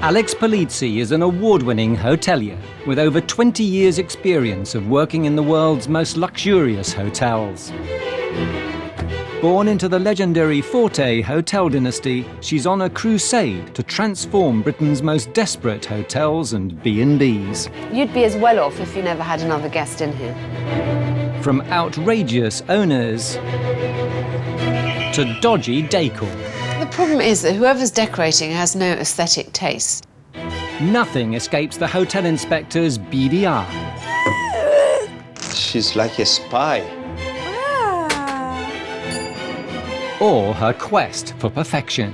Alex Polizzi is an award-winning hotelier with over 20 years' experience of working in the world's most luxurious hotels. Born into the legendary Forte hotel dynasty, she's on a crusade to transform Britain's most desperate hotels and B&Bs. You'd be as well off if you never had another guest in here. From outrageous owners to dodgy decor. The problem is that whoever's decorating has no aesthetic taste. Nothing escapes the hotel inspector's beady eye. She's like a spy. Or her quest for perfection.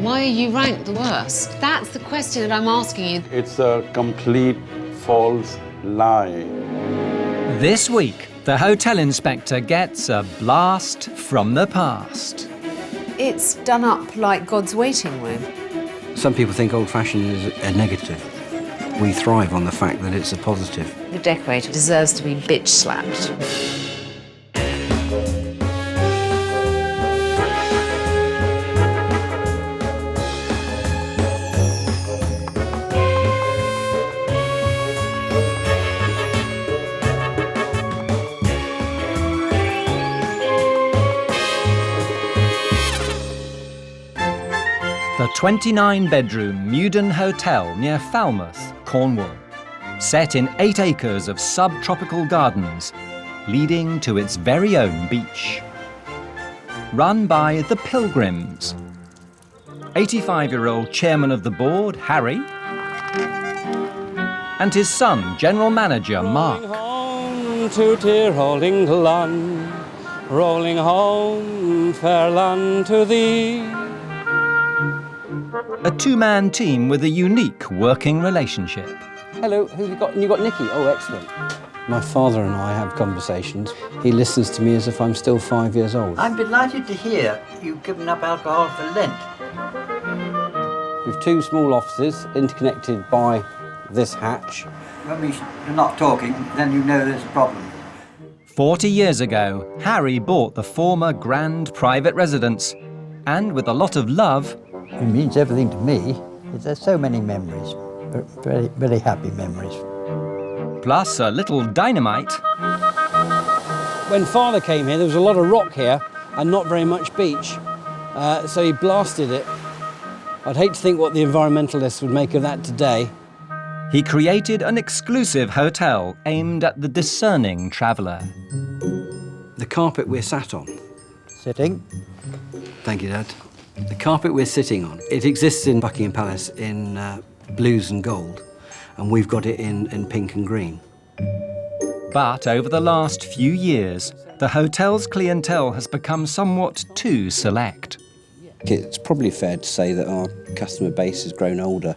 Why are you ranked the worst? That's the question that I'm asking you. It's a complete false lie. This week, the hotel inspector gets a blast from the past. It's done up like God's waiting room. Some people think old-fashioned is a negative. We thrive on the fact that it's a positive. The decorator deserves to be bitch-slapped. The 29-bedroom Meudon Hotel near Falmouth, Cornwall. Set in 8 acres of subtropical gardens, leading to its very own beach. Run by the Pilgrims. 85-year-old chairman of the board, Harry, and his son, general manager, Mark. Rolling home to dear old England, rolling home, fair land to thee. A two-man team with a unique working relationship. Hello, who have you got? You got Nicky? Oh, excellent. My father and I have conversations. He listens to me as if I'm still 5 years old. I'm delighted to hear you've given up alcohol for Lent. We've 2 small offices interconnected by this hatch. When you're not talking, then you know there's a problem. 40 years ago, Harry bought the former grand private residence, and with a lot of love, It means everything to me. There's so many memories, very, very happy memories. plus a little dynamite, When Father came here, there was a lot of rock here and not very much beach, so he blasted it. I'd hate to think what the environmentalists would make of that today. he created an exclusive hotel aimed at the discerning traveller. The carpet we're sat on. Sitting. Thank you, Dad. The carpet we're sitting on, it exists in Buckingham Palace in blues and gold, and we've got it in pink and green. But over the last few years, the hotel's clientele has become somewhat too select. It's probably fair to say that our customer base has grown older.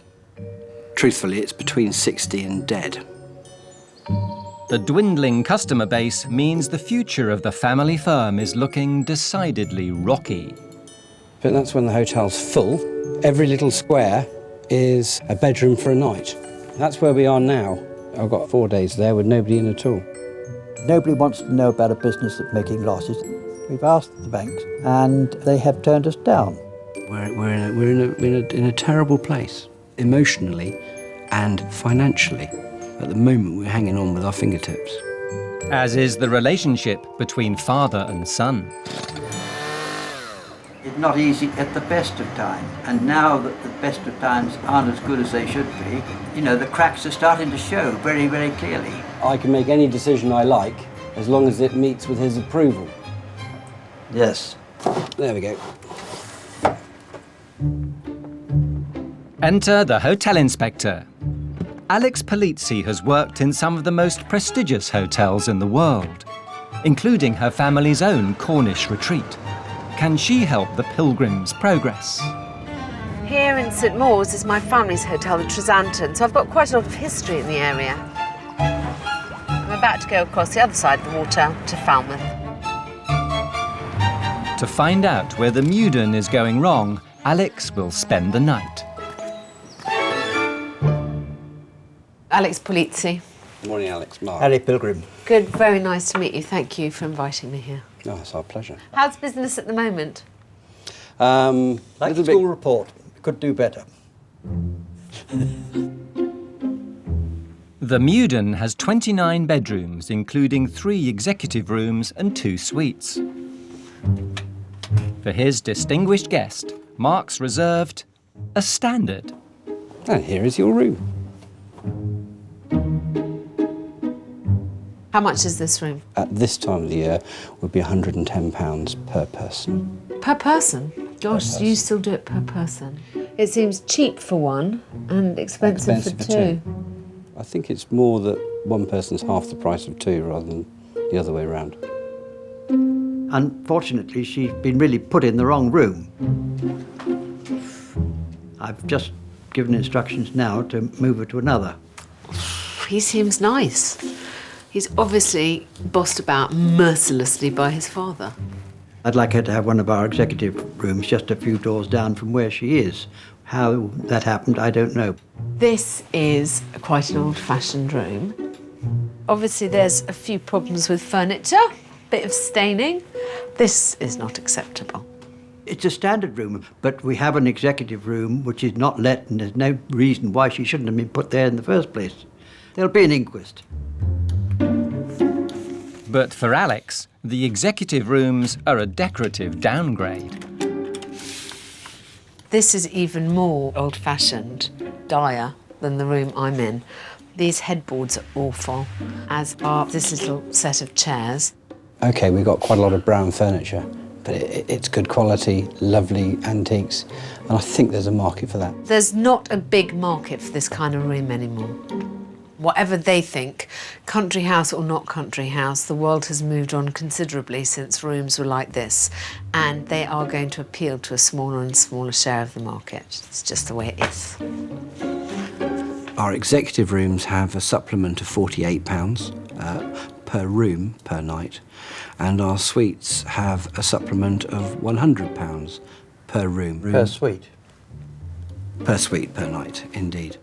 Truthfully, it's between 60 and dead. The dwindling customer base means the future of the family firm is looking decidedly rocky. But that's when the hotel's full. Every little square is a bedroom for a night. That's where we are now. I've got 4 days there with nobody in at all. Nobody wants to know about a business that's making losses. We've asked the banks, and they have turned us down. We're in a terrible place, emotionally and financially. At the moment, we're hanging on with our fingertips. As is the relationship between father and son. It's not easy at the best of times, and now that the best of times aren't as good as they should be, you know, the cracks are starting to show very, very clearly. I can make any decision I like as long as it meets with his approval. Yes. There we go. Enter the hotel inspector. Alex Polizzi has worked in some of the most prestigious hotels in the world, including her family's own Cornish retreat. Can she help the Pilgrims progress? Here in St Mawes is my family's hotel, the Tresanton, so I've got quite a lot of history in the area. I'm about to go across the other side of the water to Falmouth. To find out where the Meudon is going wrong, Alex will spend the night. Alex Polizzi. Good morning, Alex. Mark. Harry Pilgrim. Good, very nice to meet you. Thank you for inviting me here. Oh, it's our pleasure. How's business at the moment? Like the Little school bit. report, could do better. The Meudon has 29 bedrooms, including 3 executive rooms and 2 suites. For his distinguished guest, Mark's reserved a standard. And here is your room. How much is this room? At this time of the year would be £110 per person. Per person? Gosh, you still do it per person. It seems cheap for one and expensive for two. I think it's more that one person's half the price of two rather than the other way around. Unfortunately, she's been really put in the wrong room. I've just given instructions now to move her to another. He seems nice. He's obviously bossed about mercilessly by his father. I'd like her to have one of our executive rooms just a few doors down from where she is. How that happened, I don't know. This is quite an old-fashioned room. Obviously, there's a few problems with furniture, bit of staining. This is not acceptable. It's a standard room, but we have an executive room which is not let, and there's no reason why she shouldn't have been put there in the first place. There'll be an inquest. But for Alex, the executive rooms are a decorative downgrade. This is even more old-fashioned, dire than the room I'm in. These headboards are awful, as are this little set of chairs. OK, we've got quite a lot of brown furniture, but it's good quality, lovely antiques, and I think there's a market for that. There's not a big market for this kind of room anymore. Whatever they think, country house or not country house, the world has moved on considerably since rooms were like this, and they are going to appeal to a smaller and smaller share of the market. It's just the way it is. Our executive rooms have a supplement of £48 per room per night, and our suites have a supplement of £100 per room. Per suite. Per suite per night, indeed.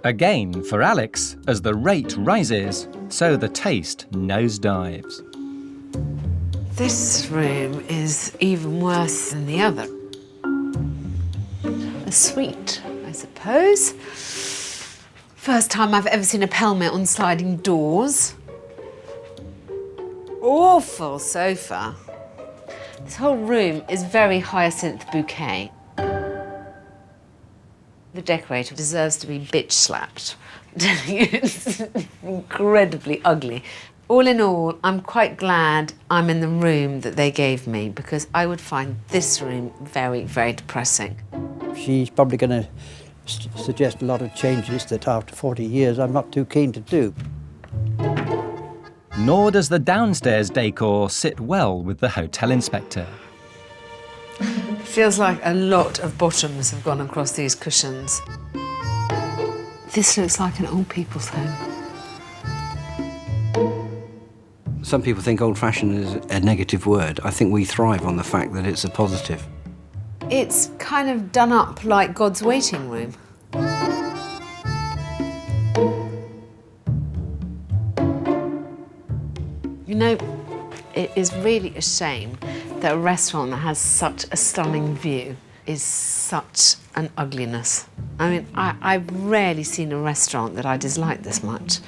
Again, for Alex, as the rate rises, so the taste nosedives. This room is even worse than the other. A suite, I suppose. First time I've ever seen a pelmet on sliding doors. Awful sofa. This whole room is very hyacinth bouquet. The decorator deserves to be bitch slapped. It's incredibly ugly. All in all, I'm quite glad I'm in the room that they gave me, because I would find this room very, very depressing. She's probably going to suggest a lot of changes that after 40 years I'm not too keen to do. Nor does the downstairs decor sit well with the hotel inspector. Feels like a lot of bottoms have gone across these cushions. This looks like an old people's home. Some people think old-fashioned is a negative word. I think we thrive on the fact that it's a positive. It's kind of done up like God's waiting room. You know, it is really a shame that a restaurant that has such a stunning view is such an ugliness. I mean, I've rarely seen a restaurant that I dislike this much.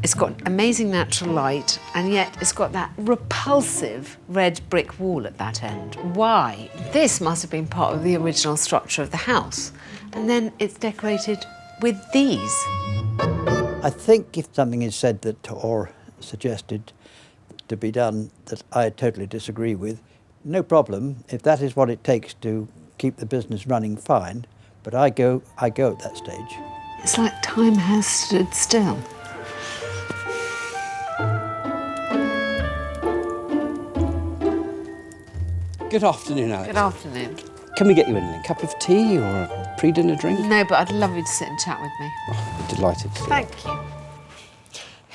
It's got amazing natural light, and yet it's got that repulsive red brick wall at that end. Why? This must have been part of the original structure of the house. And then it's decorated with these. I think if something is said that, or suggested to be done that I totally disagree with, no problem. If that is what it takes to keep the business running, fine. But I go at that stage. It's like time has stood still. Good afternoon, Alex. Good afternoon. Can we get you anything? A cup of tea or a pre-dinner drink? No, but I'd love you to sit and chat with me. Oh, delighted to. Thank you.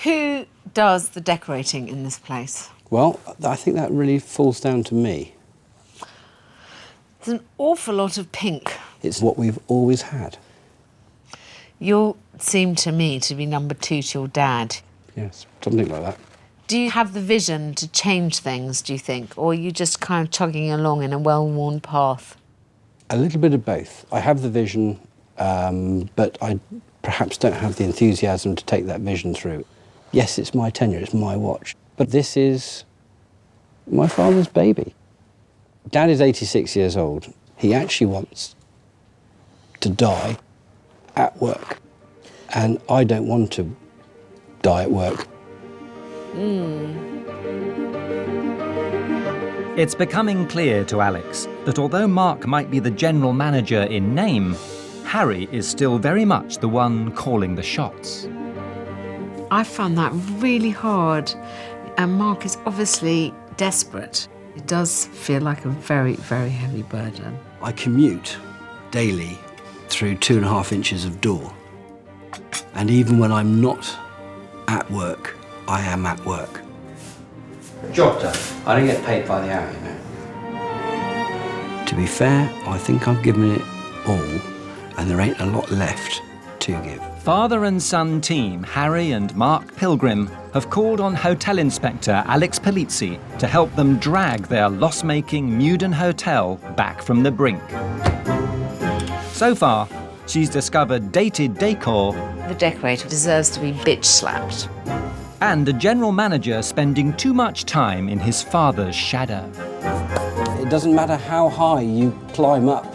Who does the decorating in this place? Well, I think that really falls down to me. There's an awful lot of pink. It's what we've always had. You seem to me to be number 2 to your dad. Yes, something like that. Do you have the vision to change things, do you think? Or are you just kind of chugging along in a well-worn path? A little bit of both. I have the vision but I perhaps don't have the enthusiasm to take that vision through. Yes, it's my tenure, it's my watch, but this is my father's baby. Dad is 86 years old. He actually wants to die at work, and I don't want to die at work. It's becoming clear to Alex that although Mark might be the general manager in name, Harry is still very much the one calling the shots. I found that really hard, and Mark is obviously desperate. It does feel like a very, very heavy burden. I commute daily through 2.5 inches of door, and even when I'm not at work, I am at work. Job done. I don't get paid by the hour, you know. To be fair, I think I've given it all, and there ain't a lot left to give. Father and son team Harry and Mark Pilgrim have called on hotel inspector Alex Polizzi to help them drag their loss-making Meudon hotel back from the brink. So far, she's discovered dated decor The decorator deserves to be bitch-slapped. and a general manager spending too much time in his father's shadow. It doesn't matter how high you climb up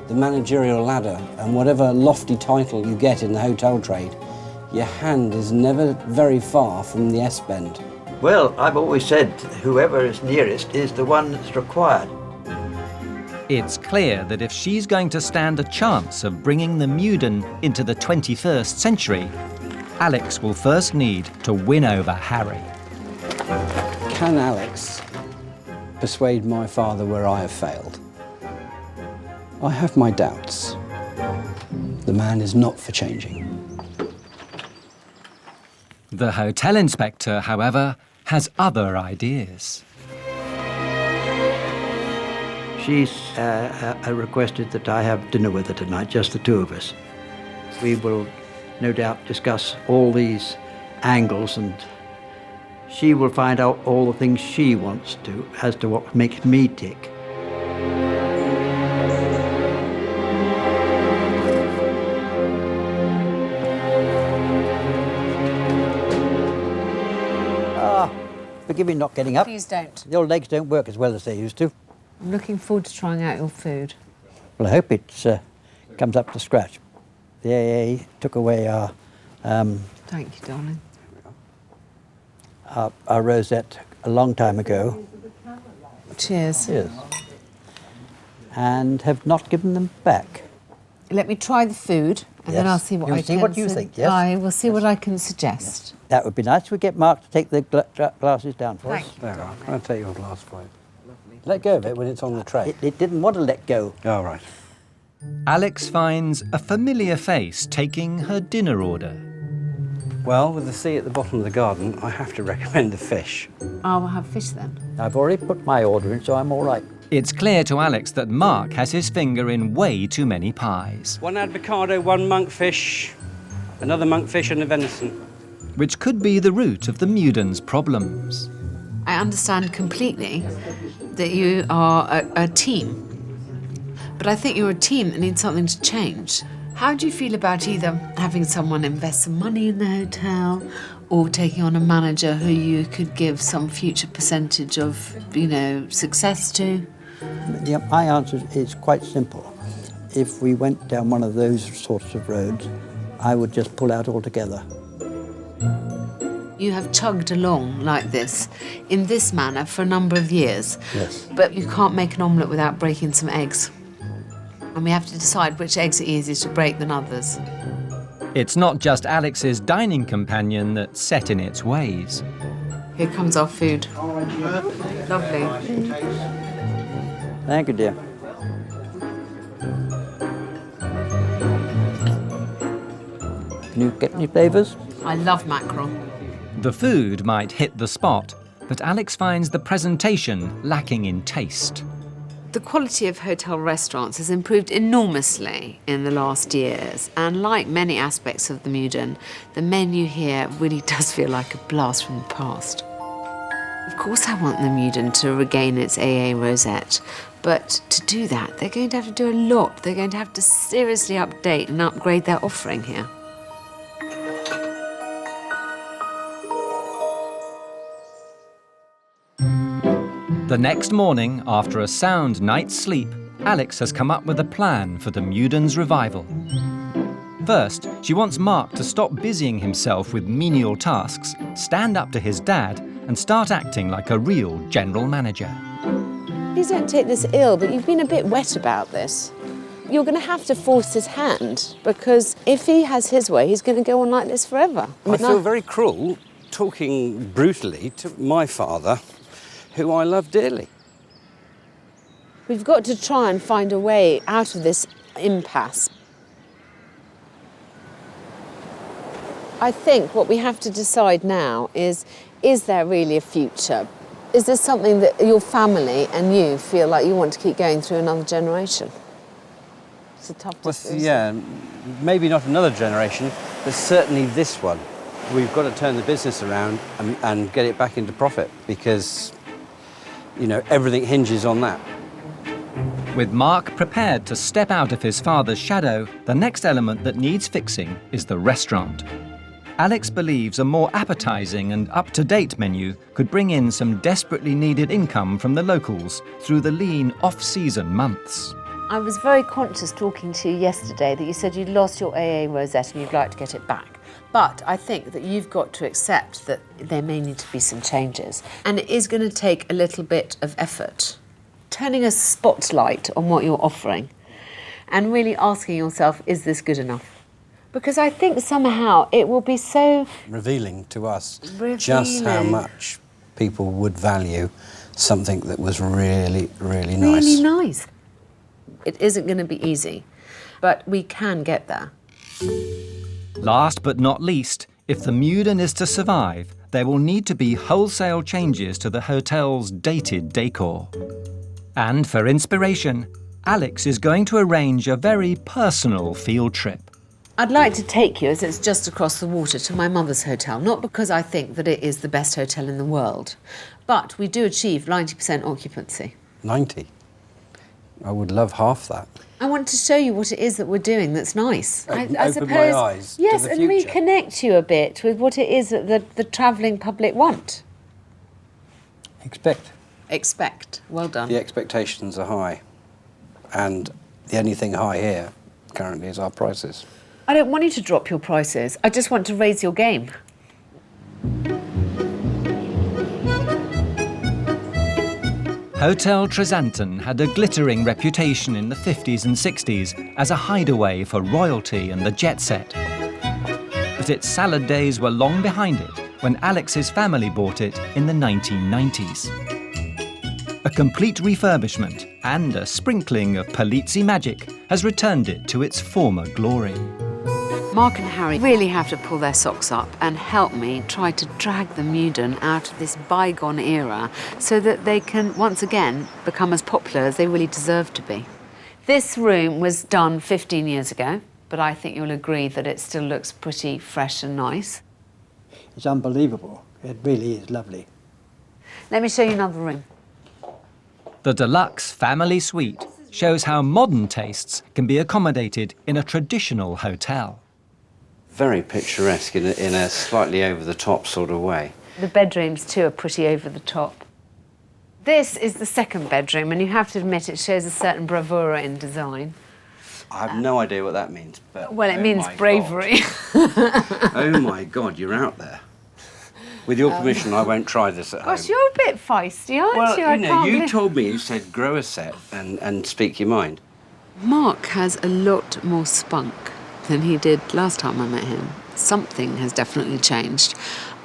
the managerial ladder and whatever lofty title you get in the hotel trade, your hand is never very far from the S-bend. Well, I've always said whoever is nearest is the one that's required. It's clear that if she's going to stand a chance of bringing the Meudon into the 21st century, Alex will first need to win over Harry. Can Alex persuade my father where I have failed? I have my doubts. The man is not for changing. The hotel inspector, however, has other ideas. She's requested that I have dinner with her tonight, just the two of us. We will no doubt discuss all these angles, and she will find out all the things she wants to as to what makes me tick. Forgive me not getting up. Please don't. The old legs don't work as well as they used to. I'm looking forward to trying out your food. Well, I hope it comes up to scratch. The AA took away our Thank you, darling. our rosette a long time ago. Cheers. Yes. And have not given them back. Let me try the food, and then Yes. I'll see what You'll I see can. what you think, yes? I will see what I can suggest. That would be nice. We get Mark to take the glasses down for us. Thank you. There we are. I'll take your glass for you. Let go of it when it's on the tray. It didn't want to let go. Oh, right. Alex finds a familiar face taking her dinner order. Well, with the sea at the bottom of the garden, I have to recommend the fish. I'll have fish then. I've already put my order in, so I'm all right. It's clear to Alex that Mark has his finger in way too many pies, One avocado, one monkfish, another monkfish and a venison. which could be the root of the Meudon's problems. I understand completely that you are a team, but I think you're a team that needs something to change. How do you feel about either having someone invest some money in the hotel or taking on a manager who you could give some future percentage of, success to? Yeah, my answer is quite simple. If we went down one of those sorts of roads, I would just pull out altogether. You have chugged along like this, in this manner, for a number of years. Yes. But you can't make an omelette without breaking some eggs. And we have to decide which eggs are easier to break than others. It's not just Alex's dining companion that's set in its ways. Here comes our food. Lovely. Thank you, dear. Can you get any flavours? I love mackerel. The food might hit the spot, but Alex finds the presentation lacking in taste. The quality of hotel restaurants has improved enormously in the last years, and like many aspects of the Meudon, the menu here really does feel like a blast from the past. Of course I want the Meudon to regain its AA rosette, But to do that, they're going to have to do a lot. They're going to have to seriously update and upgrade their offering here. The next morning, after a sound night's sleep, Alex has come up with a plan for the Meudons' revival. First, she wants Mark to stop busying himself with menial tasks, stand up to his dad, and start acting like a real general manager. Please don't take this ill, but you've been a bit wet about this. You're going to have to force his hand, because if he has his way, he's going to go on like this forever. I feel very cruel talking brutally to my father, who I love dearly. We've got to try and find a way out of this impasse. I think what we have to decide now is there really a future? Is this something that your family and you feel like you want to keep going through another generation? It's a tough decision. Yeah, maybe not another generation, but certainly this one. We've got to turn the business around and get it back into profit, because, you know, everything hinges on that. With Mark prepared to step out of his father's shadow, the next element that needs fixing is the restaurant. Alex believes a more appetizing and up-to-date menu could bring in some desperately needed income from the locals through the lean off-season months. I was very conscious talking to you yesterday that you said you'd lost your AA rosette and you'd like to get it back. But I think that you've got to accept that there may need to be some changes. And it is going to take a little bit of effort. Turning a spotlight on what you're offering and really asking yourself, is this good enough? Because I think somehow it will be so revealing to us just how much people would value something that was really, really nice. Really nice. It isn't going to be easy, but we can get there. Last but not least, if the Meudon is to survive, there will need to be wholesale changes to the hotel's dated decor. And for inspiration, Alex is going to arrange a very personal field trip. I'd like to take you, as it's just across the water, to my mother's hotel, not because I think that it is the best hotel in the world, but we do achieve 90% occupancy. 90? I would love half that. I want to show you what it is that we're doing that's nice. I Open suppose, my eyes to yes, the and future. reconnect you a bit with what it is that the travelling public want. Expect. Well done. The expectations are high, and the only thing high here currently is our prices. I don't want you to drop your prices. I just want to raise your game. Hotel Tresanton had a glittering reputation in the 50s and 60s as a hideaway for royalty and the jet set. But its salad days were long behind it when Alex's family bought it in the 1990s. A complete refurbishment and a sprinkling of Polizzi magic has returned it to its former glory. Mark and Harry really have to pull their socks up and help me try to drag the Meudon out of this bygone era so that they can once again become as popular as they really deserve to be. This room was done 15 years ago, but I think you'll agree that it still looks pretty fresh and nice. It's unbelievable. It really is lovely. Let me show you another room. The deluxe family suite shows how modern tastes can be accommodated in a traditional hotel. Very picturesque in a slightly over-the-top sort of way. The bedrooms too are pretty over the top. This is the second bedroom, and you have to admit it shows a certain bravura in design. I have no idea what that means, but... Well, it means bravery. Oh my God, you're out there. With your permission, I won't try this at home. Gosh, you're a bit feisty, aren't Well, you? you know, you told me, you said grow a set and speak your mind. Mark has a lot more spunk than he did last time I met him. Something has definitely changed.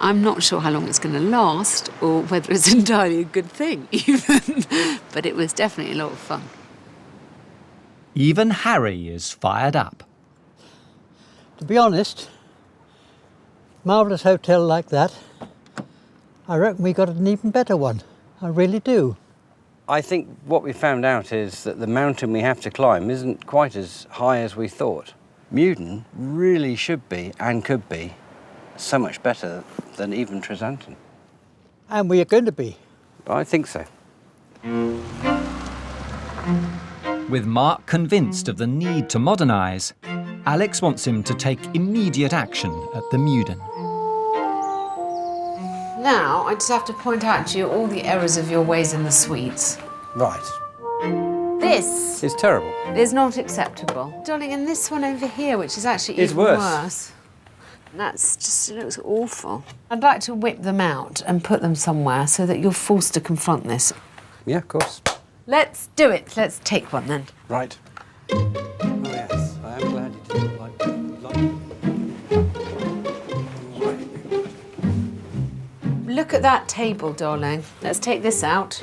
I'm not sure how long it's going to last or whether it's entirely a good thing, even. But it was definitely a lot of fun. Even Harry is fired up. To be honest, marvellous hotel like that, I reckon we got an even better one. I really do. I think what we found out is that the mountain we have to climb isn't quite as high as we thought. Meudon really should be, and could be, so much better than even Tresanton. And we are going to be. I think so. With Mark convinced of the need to modernise, Alex wants him to take immediate action at the Meudon. Now, I just have to point out to you all the errors of your ways in the suites. Right. This It's terrible. is not acceptable. Darling, and this one over here, which is actually It's even worse. worse. That's just, it looks awful. I'd like to whip them out and put them somewhere so that you're forced to confront this. Yeah, of course. Let's do it. Let's take one then. Right. Oh, yes. I am glad you didn't like Look at that table, darling. Let's take this out.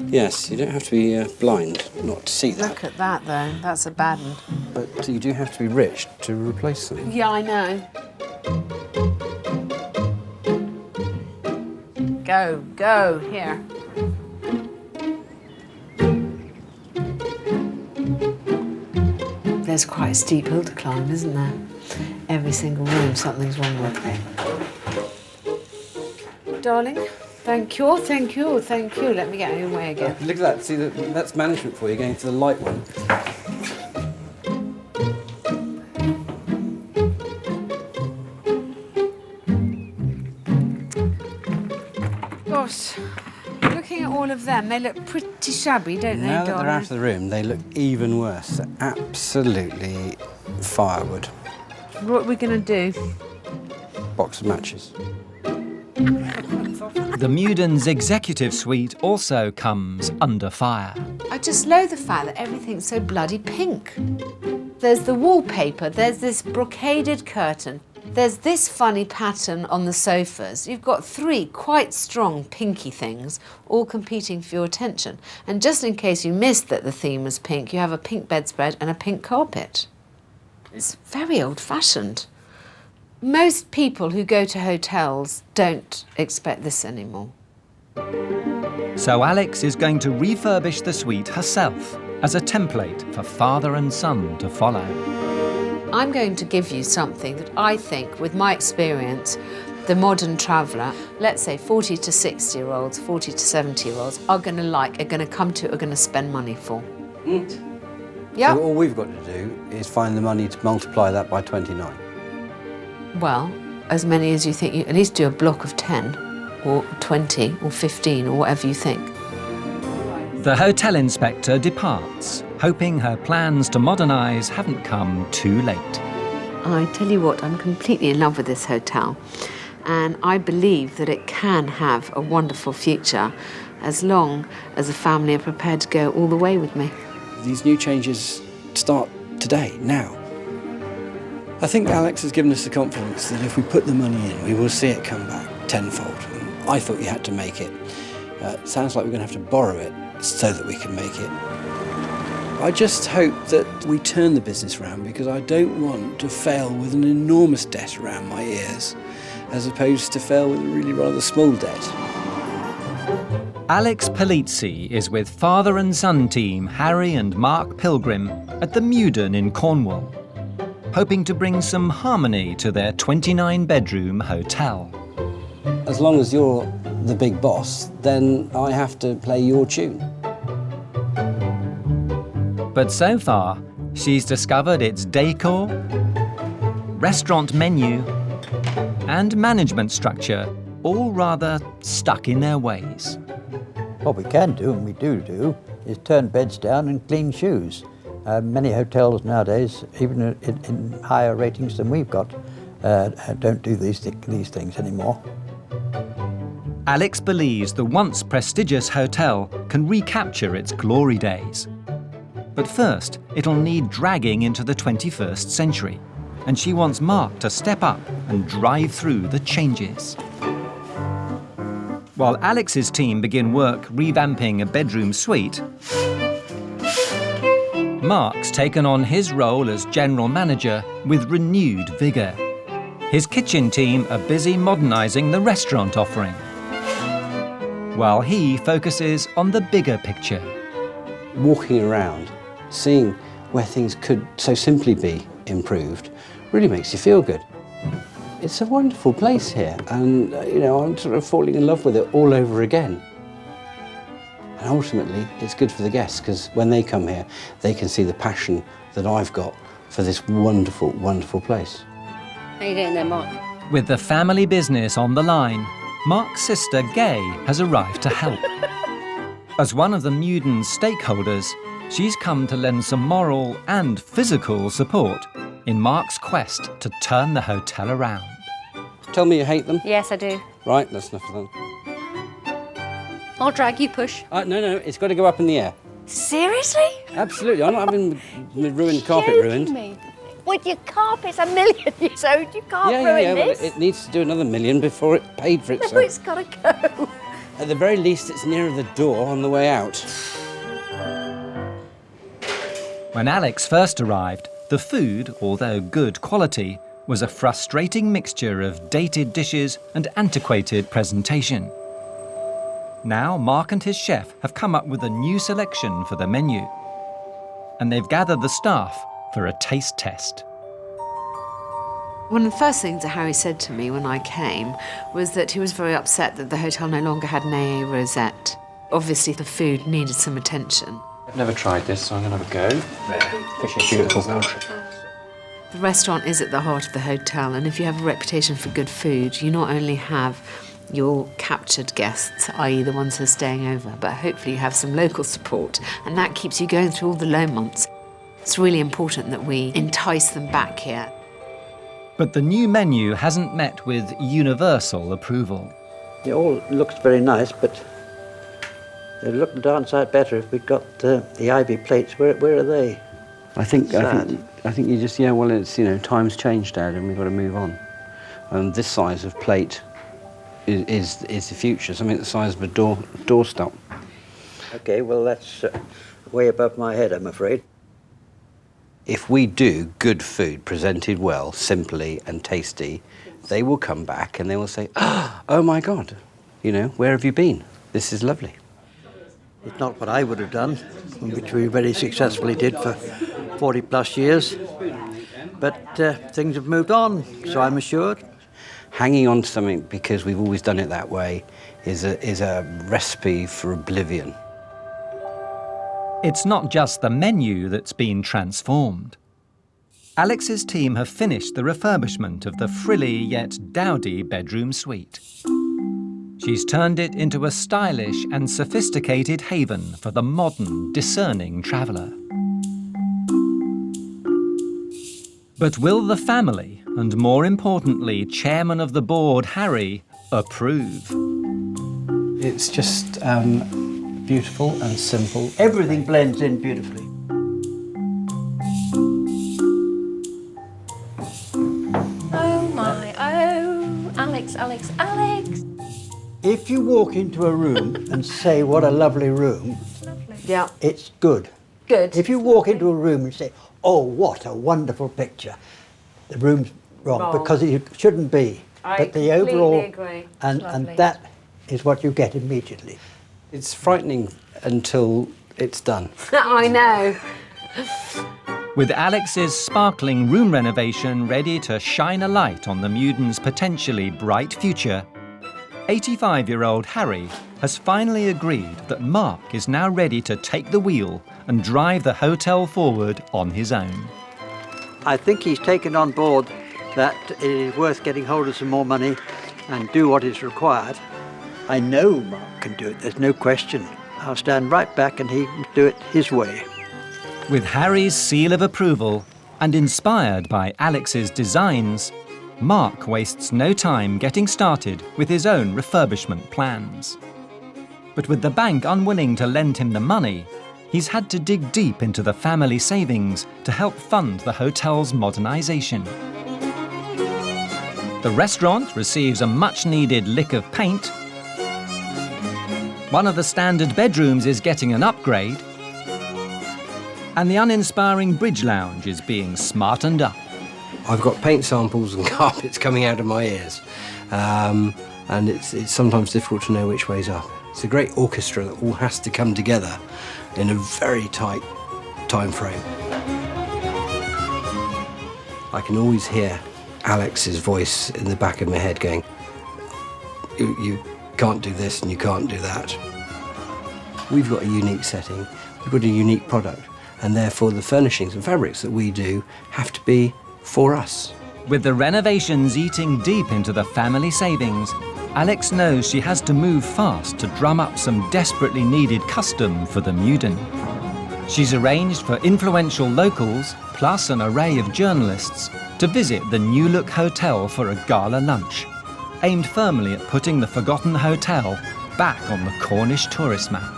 Yes, you don't have to be blind not to see that. Look at that, though. That's a bad one. But you do have to be rich to replace something. Yeah, I know. Go, go, here. There's quite a steep hill to climb, isn't there? Every single room, something's wrong with. Darling, thank you, thank you, thank you. Let me get out of your way again. Look at that. See, that's management for you, going to the light one. Gosh, looking at all of them, they look pretty shabby, don't they, Now that darling? they're out of the room, they look even worse. They're absolutely firewood. What are we going to do? Box of matches. The Meudon's executive suite also comes under fire. I just loathe the fact that everything's so bloody pink. There's the wallpaper, there's this brocaded curtain, there's this funny pattern on the sofas. You've got three quite strong pinky things all competing for your attention. And just in case you missed that the theme was pink, you have a pink bedspread and a pink carpet. It's very old-fashioned. Most people who go to hotels don't expect this anymore. So Alex is going to refurbish the suite herself as a template for father and son to follow. I'm going to give you something that I think, with my experience, the modern traveller, let's say 40 to 60-year-olds, 40 to 70-year-olds, are going to like, are going to come to, are going to spend money for. Yeah. So all we've got to do is find the money to multiply that by 29. Well, as many as you think. You at least do a block of 10 or 20 or 15 or whatever you think. The hotel inspector departs, hoping her plans to modernise haven't come too late. I tell you what, I'm completely in love with this hotel, and I believe that it can have a wonderful future as long as the family are prepared to go all the way with me. These new changes start today, now. I think Alex has given us the confidence that if we put the money in, we will see it come back tenfold. I thought you had to make it. Sounds like we're going to have to borrow it so that we can make it. I just hope that we turn the business around, because I don't want to fail with an enormous debt around my ears, as opposed to fail with a really rather small debt. Alex Polizzi is with father and son team Harry and Mark Pilgrim at the Meudon in Cornwall, hoping to bring some harmony to their 29-bedroom hotel. As long as you're the big boss, then I have to play your tune. But so far, she's discovered its decor, restaurant menu, and management structure all rather stuck in their ways. What we can do, and we do, is turn beds down and clean shoes. Many hotels nowadays, even in higher ratings than we've got, don't do these things anymore. Alex believes the once prestigious hotel can recapture its glory days. But first, it'll need dragging into the 21st century, and she wants Mark to step up and drive through the changes. While Alex's team begin work revamping a bedroom suite, Mark's taken on his role as general manager with renewed vigour. His kitchen team are busy modernising the restaurant offering, while he focuses on the bigger picture. Walking around, seeing where things could so simply be improved, really makes you feel good. It's a wonderful place here, and I'm sort of falling in love with it all over again. And ultimately, it's good for the guests because when they come here, they can see the passion that I've got for this wonderful, wonderful place. How you getting there, Mark? With the family business on the line, Mark's sister Gay has arrived to help. As one of the Meudon stakeholders, she's come to lend some moral and physical support in Mark's quest to turn the hotel around. Tell me you hate them. Yes, I do. Right, that's enough of them. I'll drag you, push. No, it's got to go up in the air. Seriously? Absolutely, I'm not having my ruined carpet ruined. Me. Well, your carpet's 1 million years old. You can't ruin Well, this. it needs to do another 1 million before it paid for No, itself. it's got to go. At the very least, it's nearer the door on the way out. When Alex first arrived, the food, although good quality, was a frustrating mixture of dated dishes and antiquated presentation. Now Mark and his chef have come up with a new selection for the menu, and they've gathered the staff for a taste test. One of the first things that Harry said to me when I came was that he was very upset that the hotel no longer had an AA rosette. Obviously, the food needed some attention. I've never tried this, so I'm going to have a go. Fish is beautiful. The restaurant is at the heart of the hotel, and if you have a reputation for good food, you not only have your captured guests, i.e. the ones who are staying over, but hopefully you have some local support, and that keeps you going through all the low months. It's really important that we entice them back here. But the new menu hasn't met with universal approval. It all looks very nice, but it'd look a darn sight better if we'd got the ivy plates. Where are they? I think you just, well, it's, times changed, Dad, and we've got to move on. And this size of plate is the future, something the size of a doorstop. OK, well, that's way above my head, I'm afraid. If we do good food presented well, simply and tasty, they will come back and they will say, oh my God, where have you been? This is lovely. It's not what I would have done, which we very successfully did for 40 plus years. But things have moved on, so I'm assured. Hanging on to something because we've always done it that way is a recipe for oblivion. It's not just the menu that's been transformed. Alex's team have finished the refurbishment of the frilly yet dowdy bedroom suite. She's turned it into a stylish and sophisticated haven for the modern, discerning traveller. But will the family, and more importantly, chairman of the board, Harry, approve? It's just beautiful and simple. Everything blends in beautifully. Oh my, oh, Alex. If you walk into a room and say, what a lovely room, Yeah. it's good. Good. If you walk into a room and say, oh, what a wonderful picture, the room's wrong. Because it shouldn't be. But the overall, agree. and that is what you get immediately. It's frightening until it's done. I know. With Alex's sparkling room renovation ready to shine a light on the Meudon's potentially bright future, 85-year-old Harry has finally agreed that Mark is now ready to take the wheel and drive the hotel forward on his own. I think he's taken on board that it is worth getting hold of some more money and do what is required. I know Mark can do it, there's no question. I'll stand right back and he can do it his way. With Harry's seal of approval and inspired by Alex's designs, Mark wastes no time getting started with his own refurbishment plans. But with the bank unwilling to lend him the money, he's had to dig deep into the family savings to help fund the hotel's modernisation. The restaurant receives a much-needed lick of paint. One of the standard bedrooms is getting an upgrade. And the uninspiring bridge lounge is being smartened up. I've got paint samples and carpets coming out of my ears. And it's sometimes difficult to know which way's up. It's a great orchestra that all has to come together in a very tight time frame. I can always hear Alex's voice in the back of my head going, you can't do this and you can't do that. we've got a unique setting, we've got a unique product, and therefore the furnishings and fabrics that we do have to be for us. With the renovations eating deep into the family savings, Alex knows she has to move fast to drum up some desperately needed custom for the Meudon. She's arranged for influential locals, plus an array of journalists, to visit the New Look Hotel for a gala lunch, aimed firmly at putting the forgotten hotel back on the Cornish tourist map.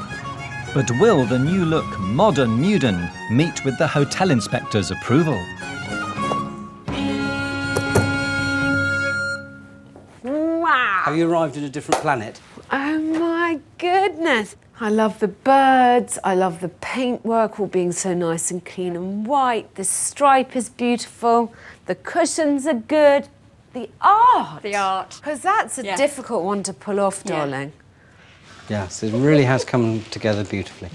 But will the New Look modern Meudon meet with the hotel inspector's approval? Wow! Have you arrived at a different planet? Oh my goodness! I love the birds, I love the paintwork all being so nice and clean and white, the stripe is beautiful, the cushions are good, the art! The art. Because that's a Yes. difficult one to pull off, darling. Yes, it really has come together beautifully.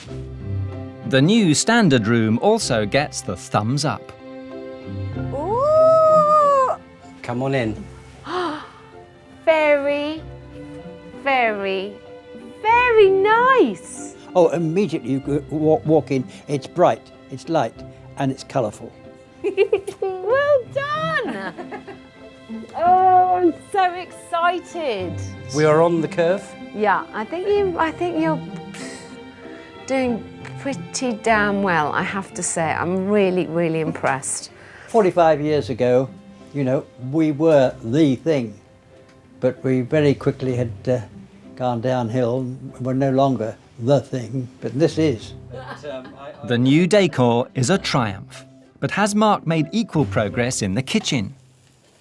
The new standard room also gets the thumbs up. Ooh! Come on in. Very, very, very nice! Oh, immediately you walk in, it's bright, it's light, and it's colourful. Well done! Oh, I'm so excited. We are on the curve. Yeah, I think you're doing pretty damn well, I have to say. I'm really, really impressed. 45 years ago, you know, we were the thing, but we very quickly had gone downhill and we're no longer the thing, but this is. The new decor is a triumph. But has Mark made equal progress in the kitchen?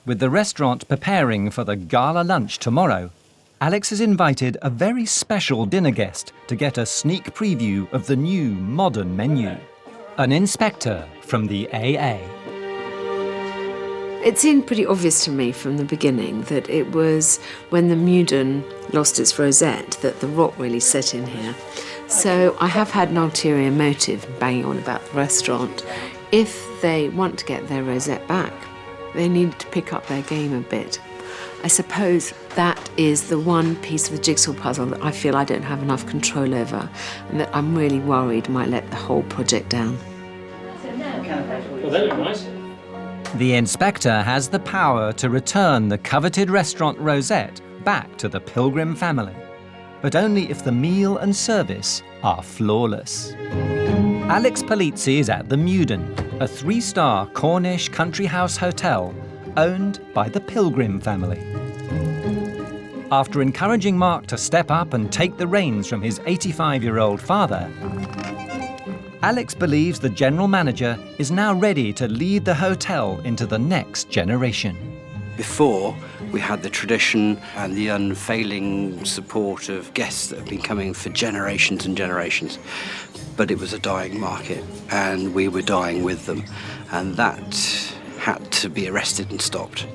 With the restaurant preparing for the gala lunch tomorrow, Alex has invited a very special dinner guest to get a sneak preview of the new modern menu. An inspector from the AA. It seemed pretty obvious to me from the beginning that it was when the Meudon lost its rosette that the rot really set in here. So I have had an ulterior motive banging on about the restaurant. If they want to get their rosette back, they need to pick up their game a bit. I suppose that is the one piece of the jigsaw puzzle that I feel I don't have enough control over and that I'm really worried might let the whole project down. Well, they look nice. The inspector has the power to return the coveted restaurant rosette back to the Pilgrim family, but only if the meal and service are flawless. Alex Polizzi is at the Meudon, a 3-star Cornish country house hotel owned by the Pilgrim family. After encouraging Mark to step up and take the reins from his 85-year-old father, Alex believes the general manager is now ready to lead the hotel into the next generation. Before, we had the tradition and the unfailing support of guests that have been coming for generations and generations. But it was a dying market, and we were dying with them. And that had to be arrested and stopped.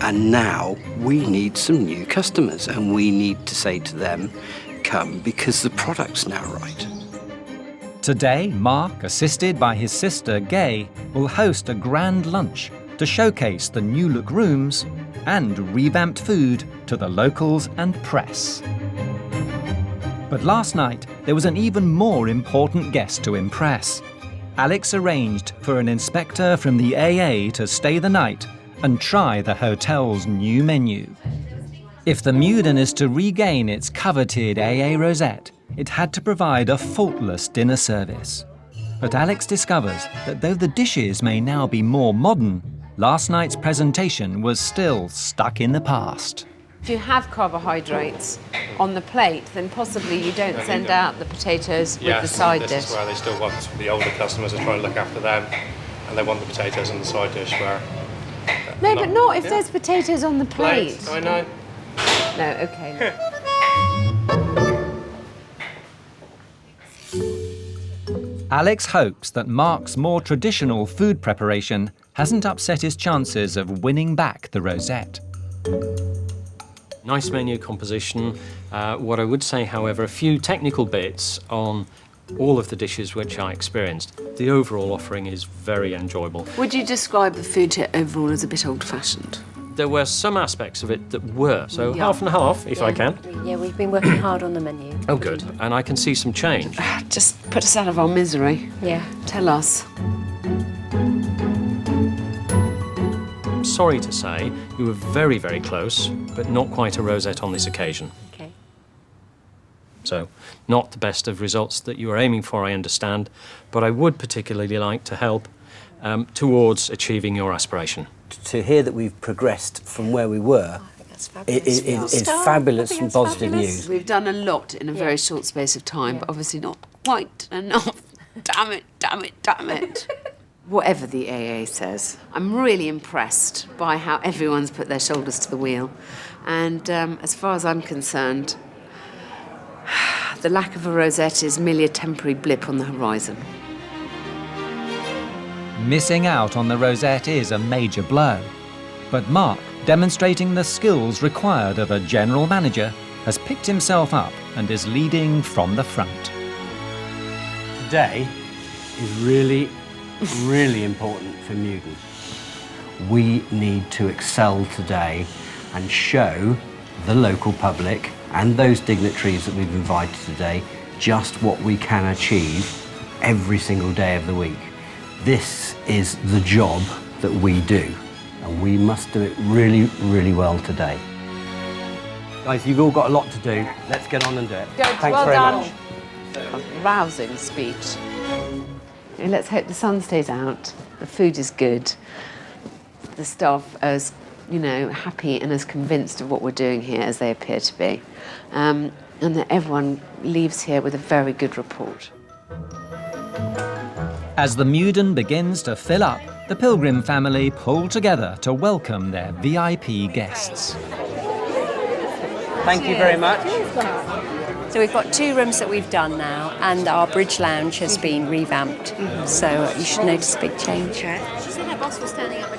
And now we need some new customers, and we need to say to them, come, because the product's now right. Today, Mark, assisted by his sister Gay, will host a grand lunch to showcase the new look rooms and revamped food to the locals and press. But last night, there was an even more important guest to impress. Alex arranged for an inspector from the AA to stay the night and try the hotel's new menu. If the Meudon is to regain its coveted AA rosette, it had to provide a faultless dinner service. But Alex discovers that though the dishes may now be more modern, last night's presentation was still stuck in the past. If you have carbohydrates on the plate, then possibly you don't send out the potatoes with the side dish. This is where they still want the older customers are trying to look after them, and they want the potatoes on the side dish where... No, but not if there's potatoes on the plate. I know. No, okay. Alex hopes that Mark's more traditional food preparation hasn't upset his chances of winning back the rosette. Nice menu composition. What I would say, however, a few technical bits on all of the dishes which I experienced. The overall offering is very enjoyable. Would you describe the food here overall as a bit old-fashioned? there were some aspects of it that were. So Yeah. half and half, if I can. Yeah, we've been working hard on the menu. Oh, good. And I can see some change. Just put us out of our misery. Yeah. Tell us. Sorry to say, you were very, very close, but not quite a rosette on this occasion. Okay. So, not the best of results that you were aiming for, I understand, but I would particularly like to help towards achieving your aspiration. To hear that we've progressed from where we were I think that's fabulous. is fabulous and positive news. We've done a lot in a very short space of time, but obviously not quite enough. Damn it, damn it, damn it. Whatever the AA says, I'm really impressed by how everyone's put their shoulders to the wheel. And as far as I'm concerned, the lack of a rosette is merely a temporary blip on the horizon. Missing out on the rosette is a major blow. But Mark, demonstrating the skills required of a general manager, has picked himself up and is leading from the front. Today is really, really important for Meudon. We need to excel today and show the local public and those dignitaries that we've invited today just what we can achieve every single day of the week. This is the job that we do, and we must do it really, really well today. Guys, you've all got a lot to do. Let's get on and do it. Thanks well very done. much. A rousing speech. And let's hope the sun stays out, the food is good, the staff are as, happy and as convinced of what we're doing here as they appear to be, and that everyone leaves here with a very good report. As the Meudon begins to fill up, the Pilgrim family pull together to welcome their VIP guests. Thank you very much. So we've got 2 rooms that we've done now, and our bridge lounge has been revamped. So you should notice a big change. She said her boss was standing up.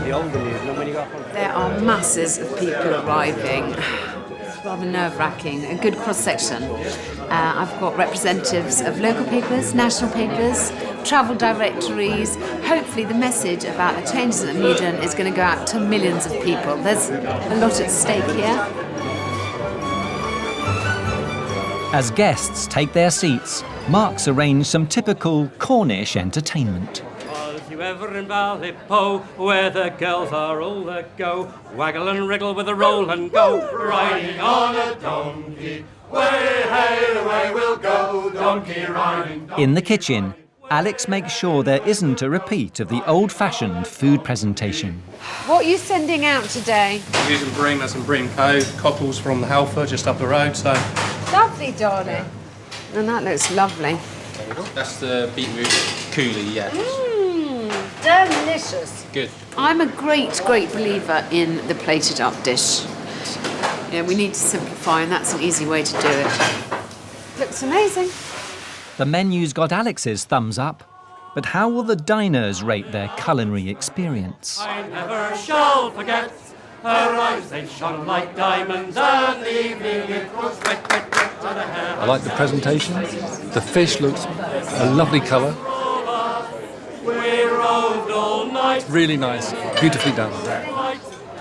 The older Meudon, when you got on. There are masses of people arriving. It's rather nerve-wracking, a good cross-section. I've got representatives of local papers, national papers, travel directories. Hopefully the message about the changes at Meudon is going to go out to millions of people. There's a lot at stake here. As guests take their seats, Mark's arranged some typical Cornish entertainment. Was you ever in Ballypoe, where the girls are all a go, waggle and wriggle with a roll and go, riding on a donkey, way hey away we'll go, donkey riding. In the kitchen, Alex makes sure there isn't a repeat of the old-fashioned food presentation. What are you sending out today? We're using bream, that's in Bream Cove, cockles from the Halford just up the road, so Lovely, darling. And that looks lovely. there we go. That's the beetroot coulis, yeah. Delicious. Good. I'm a great, great believer in the plated up dish. We need to simplify, and that's an easy way to do it. Looks amazing. The menu's got Alex's thumbs up, but how will the diners rate their culinary experience? I never shall forget her eyes, they shone like diamonds, and the evening it was wet, wet, wet to the hair. I like the presentation. The fish looks a lovely colour. We roved all night. Really nice. Beautifully done.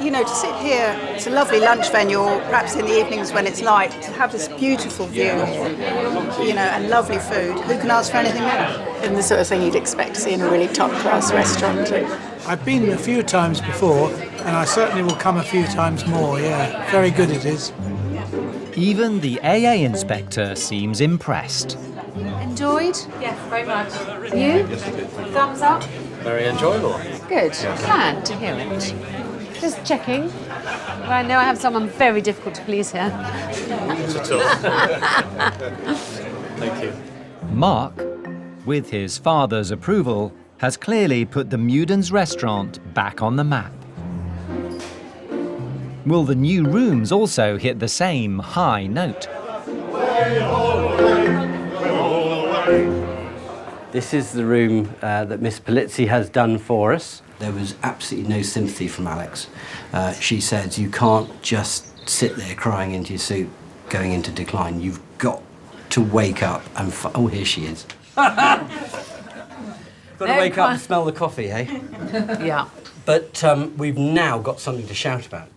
To sit here, it's a lovely lunch venue, or perhaps in the evenings when it's light, to have this beautiful view, and lovely food. Who can ask for anything more? And the sort of thing you'd expect to see in a really top-class restaurant. I've been a few times before, and I certainly will come a few times more, yeah. Very good it is. Even the AA inspector seems impressed. Enjoyed? Yes, very much. You? Thumbs up? Very enjoyable. Good. Glad to hear it. Just checking. I know I have someone very difficult to please here. Thank you. Mark, with his father's approval, has clearly put the Meudon's restaurant back on the map. Will the new rooms also hit the same high note? This is the room that Miss Polizzi has done for us. There was absolutely no sympathy from Alex. She said, you can't just sit there crying into your soup, going into decline. You've got to wake up and... Oh, here she is. Got to wake up and smell the coffee, eh? Yeah. But we've now got something to shout about.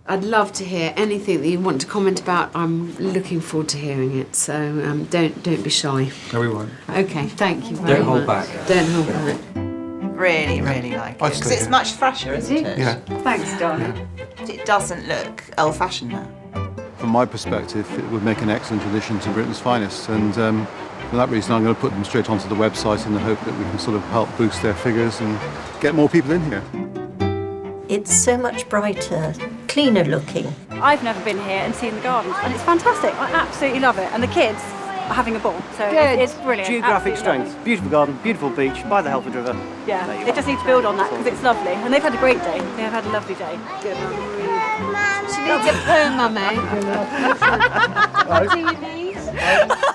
I'd love to hear anything that you want to comment about. I'm looking forward to hearing it, so don't be shy. No, we won't. Okay, thank you very much. Don't hold back. Don't hold back. Really, really like it. Because it's much fresher, isn't it? Yeah. Thanks, darling. It doesn't look old-fashioned now. From my perspective, it would make an excellent addition to Britain's Finest, and for that reason I'm going to put them straight onto the website in the hope that we can sort of help boost their figures and get more people in here. It's so much brighter, cleaner looking. I've never been here and seen the gardens, and it's fantastic. I absolutely love it, and the kids are having a ball, so it's brilliant. Geographic Absolutely strength, beautiful garden, beautiful beach, by the Helford River. Yeah, they just need to build on that because it's lovely, and they've had a great day. They have had a lovely day. Good. She needs a poo, Mummy. What do you need?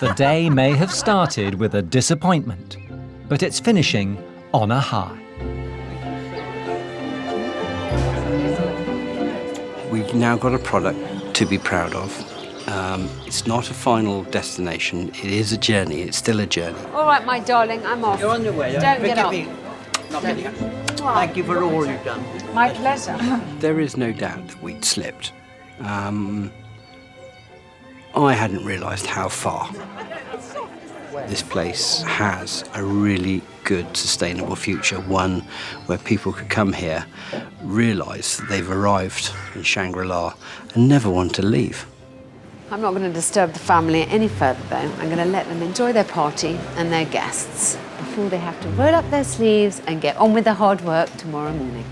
The day may have started with a disappointment, but it's finishing on a high. We've now got a product to be proud of. It's not a final destination, it is a journey, it's still a journey. All right, my darling, I'm off. You're on your way. Don't get up. Thank you for all you've done. My pleasure. There is no doubt that we'd slipped. I hadn't realised how far this place has a really good, sustainable future, one where people could come here, realise that they've arrived in Shangri-La and never want to leave. I'm not going to disturb the family any further, though. I'm going to let them enjoy their party and their guests before they have to roll up their sleeves and get on with their hard work tomorrow morning.